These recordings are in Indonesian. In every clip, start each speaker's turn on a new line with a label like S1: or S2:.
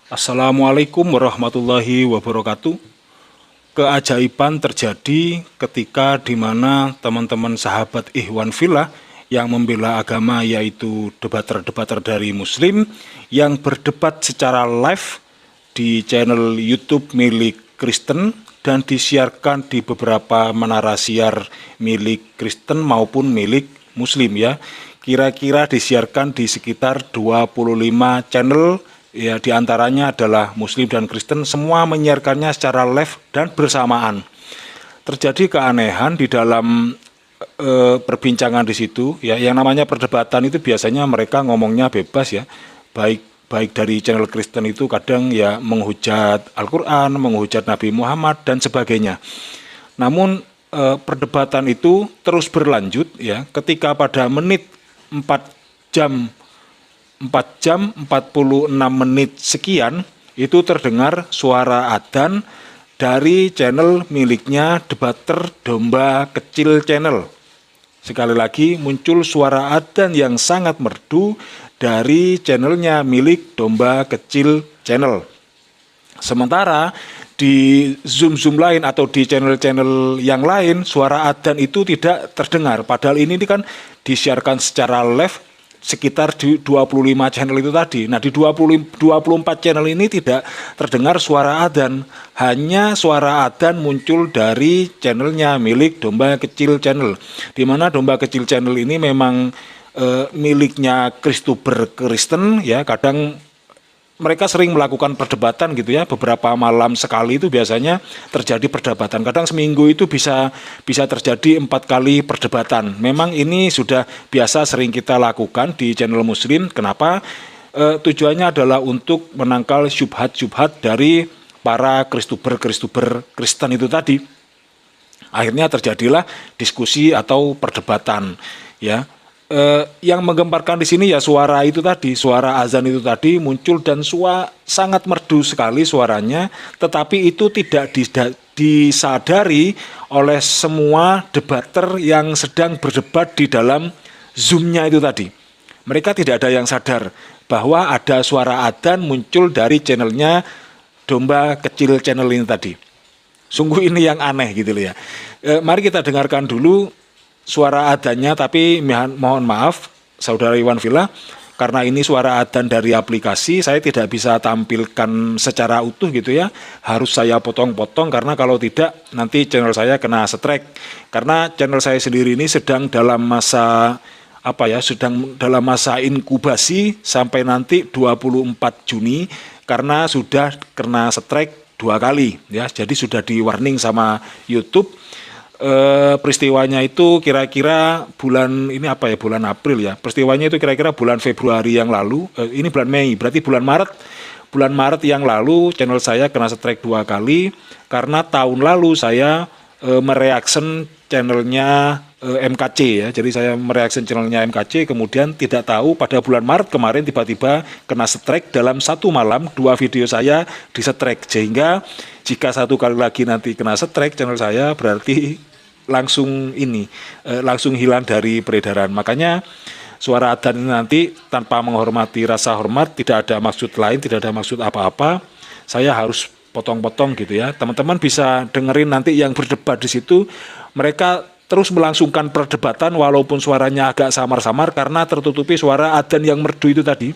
S1: Assalamualaikum warahmatullahi wabarakatuh. Keajaiban terjadi ketika di mana teman-teman sahabat Ikhwan Fillah yang membela agama, yaitu debater-debater dari Muslim yang berdebat secara live di channel YouTube milik Kristen dan disiarkan di beberapa menara siar milik Kristen maupun milik Muslim ya. Kira-kira disiarkan di sekitar 25 channel ya, diantaranya adalah Muslim dan Kristen, semua menyiarkannya secara live dan bersamaan. Terjadi keanehan di dalam perbincangan di situ ya, yang namanya perdebatan itu biasanya mereka ngomongnya bebas ya, baik baik dari channel Kristen itu kadang ya menghujat Al-Quran, menghujat Nabi Muhammad dan sebagainya. Namun perdebatan itu terus berlanjut ya, ketika pada menit 4 jam 46 menit sekian itu terdengar suara adzan dari channel miliknya debater Domba Kecil Channel. Sekali lagi muncul suara adzan yang sangat merdu dari channelnya milik Domba Kecil Channel. Sementara di Zoom lain atau di channel-channel yang lain suara adzan itu tidak terdengar. Padahal ini kan disiarkan secara live sekitar di 25 channel itu tadi. Nah, di 24 channel ini tidak terdengar suara adzan. Hanya suara adzan muncul dari channelnya milik Domba Kecil Channel. Di mana Domba Kecil Channel ini memang miliknya Kristuber Kristen ya, kadang mereka sering melakukan perdebatan gitu ya, beberapa malam sekali itu biasanya terjadi perdebatan. Kadang seminggu itu bisa terjadi 4 kali perdebatan. Memang ini sudah biasa sering kita lakukan di channel Muslim. Kenapa? Tujuannya adalah untuk menangkal syubhat-syubhat dari para Kristuber Kristen itu tadi. Akhirnya terjadilah diskusi atau perdebatan ya. Yang menggemparkan di sini ya suara itu tadi, suara azan itu tadi muncul dan sangat merdu sekali suaranya, tetapi itu tidak disadari oleh semua debater yang sedang berdebat di dalam Zoom-nya itu tadi. Mereka tidak ada yang sadar bahwa ada suara adzan muncul dari channelnya Domba Kecil Channel ini tadi. Sungguh ini yang aneh gitu loh ya. Mari kita dengarkan dulu suara adzannya, tapi mohon maaf saudara Ikhwan Fillah, karena ini suara adzan dari aplikasi, saya tidak bisa tampilkan secara utuh gitu ya, harus saya potong-potong karena kalau tidak nanti channel saya kena strike. Karena channel saya sendiri ini sedang dalam masa sedang dalam masa inkubasi sampai nanti 24 Juni karena sudah kena strike 2 kali ya, jadi sudah di warning sama YouTube. Peristiwanya itu kira-kira bulan ini bulan April ya. Peristiwanya itu kira-kira bulan Februari yang lalu. Ini bulan Mei, berarti bulan Maret yang lalu channel saya kena strike 2 kali karena tahun lalu saya mereaction channelnya MKC ya. Jadi saya mereaction channelnya MKC, kemudian tidak tahu pada bulan Maret kemarin tiba-tiba kena strike dalam satu malam 2 video saya di strike, sehingga jika 1 kali lagi nanti kena strike channel saya berarti langsung hilang dari peredaran. Makanya suara adzan ini nanti tanpa menghormati rasa hormat, tidak ada maksud lain, tidak ada maksud apa-apa, saya harus potong-potong gitu ya. Teman-teman bisa dengerin nanti yang berdebat di situ, mereka terus melangsungkan perdebatan walaupun suaranya agak samar-samar karena tertutupi suara adzan yang merdu itu tadi.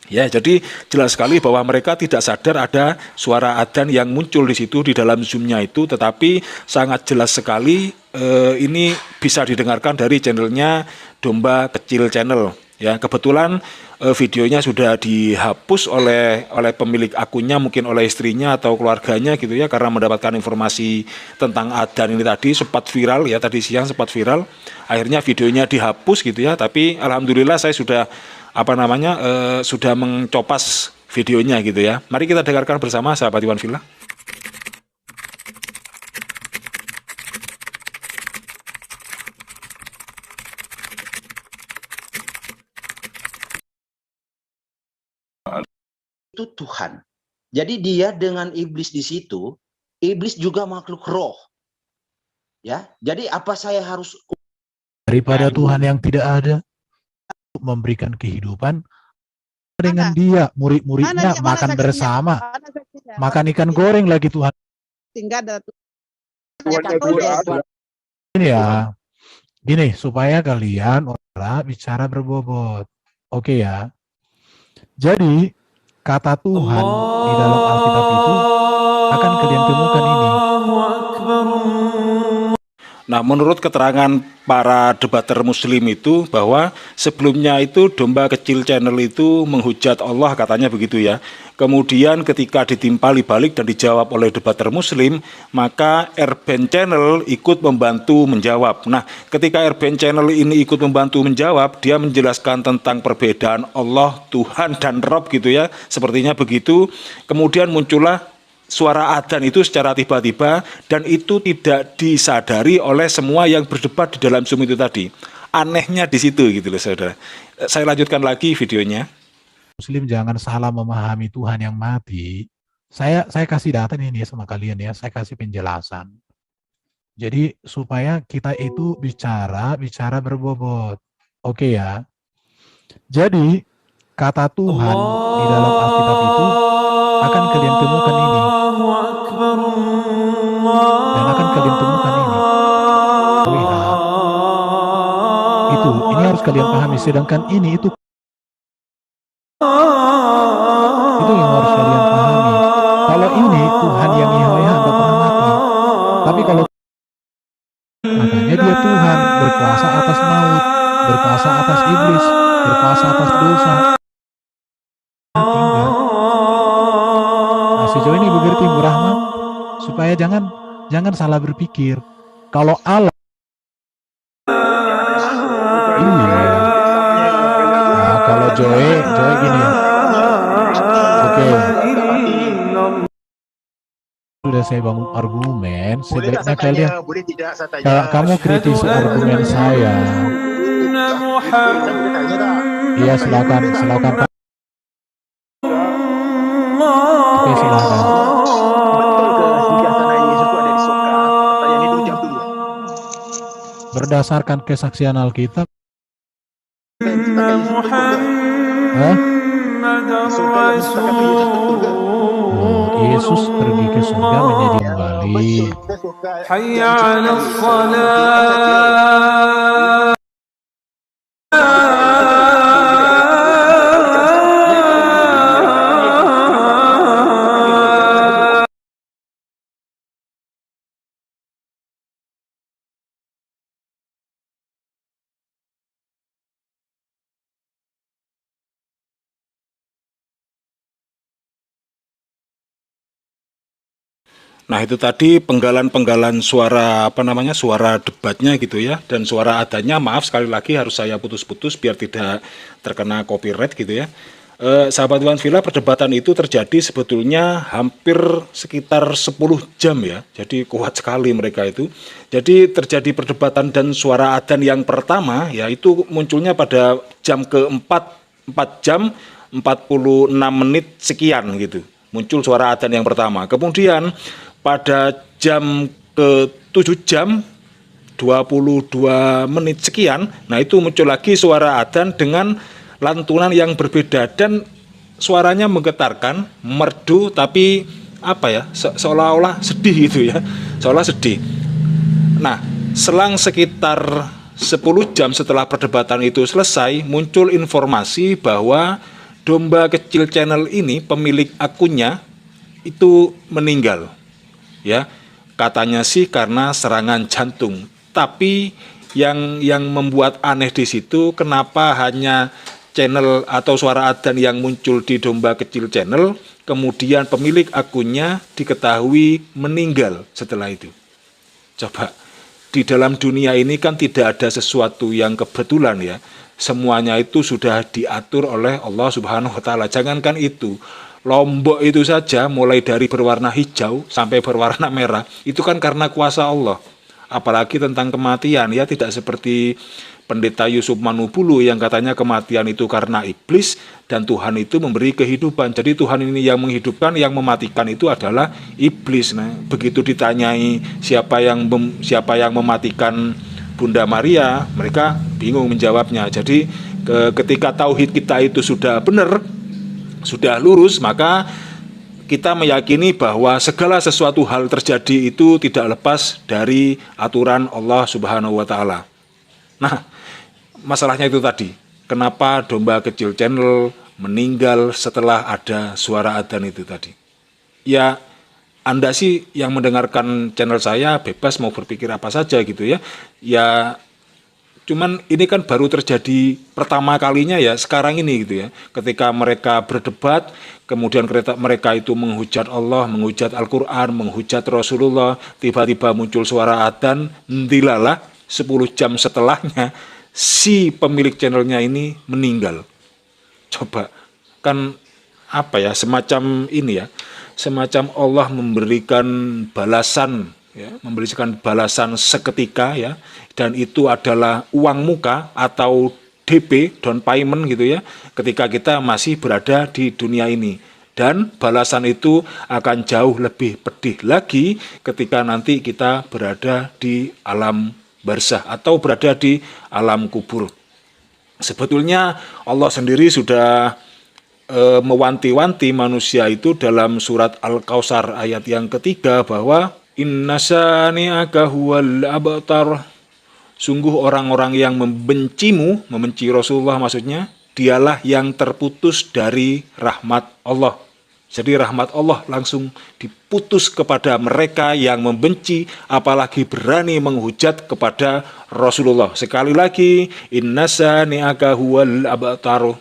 S1: Ya, jadi jelas sekali bahwa mereka tidak sadar ada suara adzan yang muncul di situ di dalam Zoom-nya itu, tetapi sangat jelas sekali ini bisa didengarkan dari channelnya Domba Kecil Channel. Ya, kebetulan videonya sudah dihapus oleh pemilik akunnya, mungkin oleh istrinya atau keluarganya gitu ya, karena mendapatkan informasi tentang adzan ini tadi sempat viral ya, tadi siang sempat viral. Akhirnya videonya dihapus gitu ya, tapi alhamdulillah saya sudah sudah mencopas videonya gitu ya. Mari kita dengarkan bersama sahabat Ikhwan Fillah.
S2: Itu Tuhan. Jadi dia dengan iblis di situ, iblis juga makhluk roh. Ya, jadi apa saya harus
S3: daripada Tuhan yang tidak ada memberikan kehidupan dengan
S4: Mana?
S3: dia,
S4: Mana
S3: murid-muridnya
S4: dia? Mana
S3: makan
S4: saksinya?
S3: bersama,
S4: Mana saksinya?
S3: makan
S4: Mana
S3: ikan
S4: saksinya?
S3: goreng lagi Tuhan.
S4: Tinggal ada
S2: Tuhannya
S4: Katolik.
S2: dua ada.
S3: Ini ya, gini supaya kalian orang bicara berbobot. Oke ya. Jadi kata Tuhan di dalam Alkitab itu akan kalian temukan ini.
S1: Nah, menurut keterangan para debater muslim itu bahwa sebelumnya itu Domba Kecil Channel itu menghujat Allah, katanya begitu ya. Kemudian ketika ditimpali balik dan dijawab oleh debater muslim, maka Erben Channel ikut membantu menjawab. Nah, ketika Erben Channel ini ikut membantu menjawab, dia menjelaskan tentang perbedaan Allah, Tuhan, dan Rob gitu ya. Sepertinya begitu. Kemudian muncullah suara adzan itu secara tiba-tiba, dan itu tidak disadari oleh semua yang berdebat di dalam Zoom itu tadi. Anehnya di situ gitu loh saudara. Saya lanjutkan lagi videonya.
S3: Muslim jangan salah memahami Tuhan yang mati. Saya kasih data ini ya sama kalian ya, saya kasih penjelasan. Jadi supaya kita itu bicara berbobot. Oke ya. Jadi kata Tuhan di dalam Alkitab itu akan kalian temukan ini. Dan akan kalian temukan ini. Lihat. Ini harus kalian pahami. Sedangkan ini itu yang harus kalian pahami. Kalau ini Tuhan yang Yahweh tidak pernah mati. Tapi kalau makanya dia Tuhan berkuasa atas maut, berkuasa atas iblis, berkuasa atas dosa. Tinggal. Nah, sejauh ini begitu Ibu Rahma, supaya jangan salah berpikir. Kalau Allah, iya. Nah, kalau Joe gini. Oke. Sudah saya bangun argumen, sebaiknya kalian kalau kamu kritisi argumen saya. Iya, silakan. Oke, silakan. Berdasarkan kesaksian Alkitab, Yesus pergi ke surga menjadi kembali.
S5: Hayya 'alas shalah.
S1: Nah, itu tadi penggalan-penggalan suara suara debatnya gitu ya, dan suara adanya, maaf sekali lagi harus saya putus-putus biar tidak terkena copyright gitu ya. Sahabat Tuhan Villa, perdebatan itu terjadi sebetulnya hampir sekitar 10 jam ya, jadi kuat sekali mereka itu. Jadi terjadi perdebatan dan suara adzan yang pertama yaitu munculnya pada jam keempat, 4 jam 46 menit sekian gitu, muncul suara adzan yang pertama. Kemudian pada jam ke-7 jam 22 menit sekian, nah itu muncul lagi suara adzan dengan lantunan yang berbeda dan suaranya menggetarkan, merdu, tapi seolah-olah sedih gitu ya, seolah sedih. Nah, selang sekitar 10 jam setelah perdebatan itu selesai, muncul informasi bahwa Domba Kecil Channel ini, pemilik akunnya itu meninggal. Ya, katanya sih karena serangan jantung. Tapi yang membuat aneh di situ, kenapa hanya channel atau suara adzan yang muncul di Domba Kecil Channel, kemudian pemilik akunnya diketahui meninggal setelah itu. Coba, di dalam dunia ini kan tidak ada sesuatu yang kebetulan ya. Semuanya itu sudah diatur oleh Allah Subhanahu wa Ta'ala. Jangankan itu, Lombok itu saja mulai dari berwarna hijau sampai berwarna merah, itu kan karena kuasa Allah. Apalagi tentang kematian ya, tidak seperti Pendeta Yusuf Manubulu yang katanya kematian itu karena iblis dan Tuhan itu memberi kehidupan. Jadi Tuhan ini yang menghidupkan, yang mematikan itu adalah iblis. Nah, begitu ditanyai siapa yang mematikan Bunda Maria, mereka bingung menjawabnya. Jadi ketika tauhid kita itu sudah benar, sudah lurus, maka kita meyakini bahwa segala sesuatu hal terjadi itu tidak lepas dari aturan Allah Subhanahu wa Ta'ala. Nah, masalahnya itu tadi, kenapa domba kecil channel meninggal setelah ada suara adzan itu tadi? Ya, Anda sih yang mendengarkan channel saya bebas mau berpikir apa saja gitu ya. Ya, cuman ini kan baru terjadi pertama kalinya ya sekarang ini gitu ya. Ketika mereka berdebat, kemudian mereka itu menghujat Allah, menghujat Al-Quran, menghujat Rasulullah, tiba-tiba muncul suara adzan, ndilalah 10 jam setelahnya si pemilik channelnya ini meninggal. Coba, kan apa ya, semacam ini ya, semacam Allah memberikan balasan ya, memberikan balasan seketika ya, dan itu adalah uang muka atau DP, down payment gitu ya, ketika kita masih berada di dunia ini. Dan balasan itu akan jauh lebih pedih lagi ketika nanti kita berada di alam barzah atau berada di alam kubur. Sebetulnya Allah sendiri sudah mewanti-wanti manusia itu dalam surat Al-Kautsar ayat yang ketiga bahwa inna syani'aka huwal abtar. Sungguh orang-orang yang membencimu, membenci Rasulullah maksudnya, dialah yang terputus dari rahmat Allah. Jadi rahmat Allah langsung diputus kepada mereka yang membenci, apalagi berani menghujat kepada Rasulullah. Sekali lagi, inna syani'aka huwal abtar.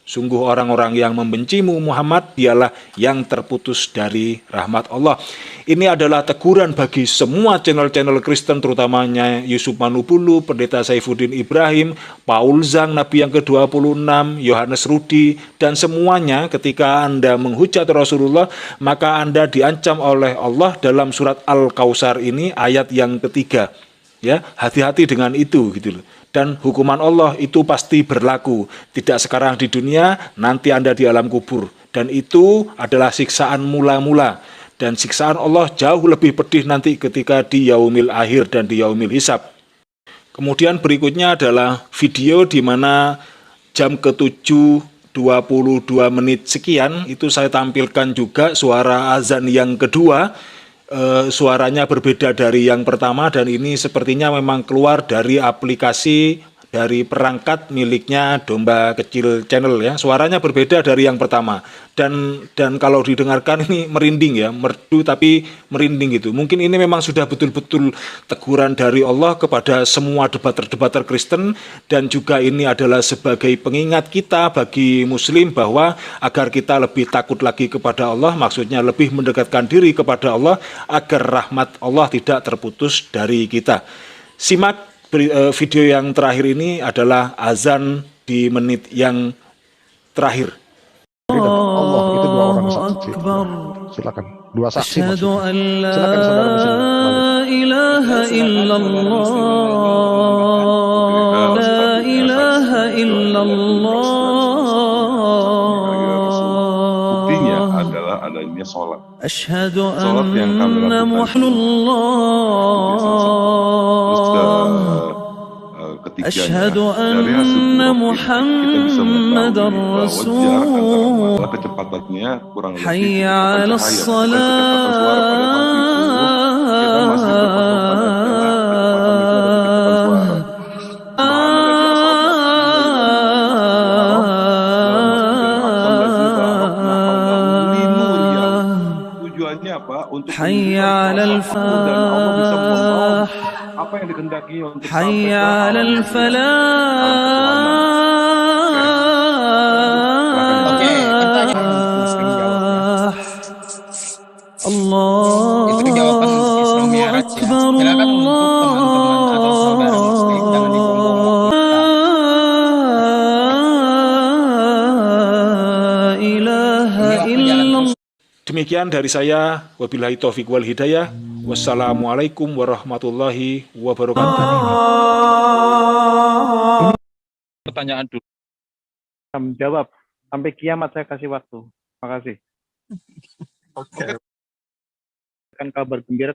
S1: Sungguh orang-orang yang membencimu Muhammad dialah yang terputus dari rahmat Allah. Ini adalah teguran bagi semua channel-channel Kristen, terutamanya Yusuf Manubulu, Pendeta Saifuddin Ibrahim, Paul Zhang, Nabi yang ke-26, Yohanes Rudi, dan semuanya. Ketika Anda menghujat Rasulullah, maka Anda diancam oleh Allah dalam surat Al-Kautsar ini ayat yang ketiga. Ya, hati-hati dengan itu gitu loh. Dan hukuman Allah itu pasti berlaku, tidak sekarang di dunia, nanti Anda di alam kubur. Dan itu adalah siksaan mula-mula. Dan siksaan Allah jauh lebih pedih nanti ketika di yaumil akhir dan di yaumil hisab. Kemudian berikutnya adalah video di mana jam ke-7 22 menit sekian itu saya tampilkan juga suara azan yang kedua. Suaranya berbeda dari yang pertama, dan ini sepertinya memang keluar dari aplikasi, dari perangkat miliknya Domba Kecil Channel ya. Suaranya berbeda dari yang pertama, dan kalau didengarkan ini merinding ya, merdu tapi merinding gitu. Mungkin ini memang sudah betul-betul teguran dari Allah kepada semua debater-debater Kristen, dan juga ini adalah sebagai pengingat kita bagi Muslim bahwa agar kita lebih takut lagi kepada Allah, maksudnya lebih mendekatkan diri kepada Allah agar rahmat Allah tidak terputus dari kita. Simak video yang terakhir ini adalah azan di menit yang terakhir.
S6: Allah itu dua orang saksi. Silakan. Dua saksi maksudnya. Silakan saudara muslim.
S7: ilaha illallah, la ilaha illallah.
S5: Buktinya adalah adanya sholat.
S7: Asyhadu
S5: Sholat yang kami
S7: anna
S5: lakukan ketiganya
S7: Asyhadu
S5: dari hasil
S7: anna
S5: blog ini kita bisa
S7: Muhammadar
S5: mengetahui bahwa
S7: Rasul.
S5: jarak antara kecepatannya kurang lebih
S7: Hayya
S5: kecepatan
S7: 'ala
S5: cahaya, bukan kecepatan suara. Pada saat itu kita masih berpatokan adalah kecepatan itu adalah kecepatan suara. Tujuannya apa? Untuk
S7: Hayya 'alal
S5: dan Allah bisa membawa
S7: falah.
S5: apa yang dikehendaki untuk sampai ke
S7: Hayya 'alal
S5: alam
S7: falah. Allahu Akbar.
S8: Silakan untuk teman-teman atau saudara muslim jangan dibuang-buang.
S1: Demikian dari saya, wabillahi taufiq wal hidayah. Wassalamualaikum warahmatullahi wabarakatuh.
S9: Pertanyaan dulu. Jawab. Sampai kiamat saya kasih waktu. Makasih. Oke. Kan kabar gembira.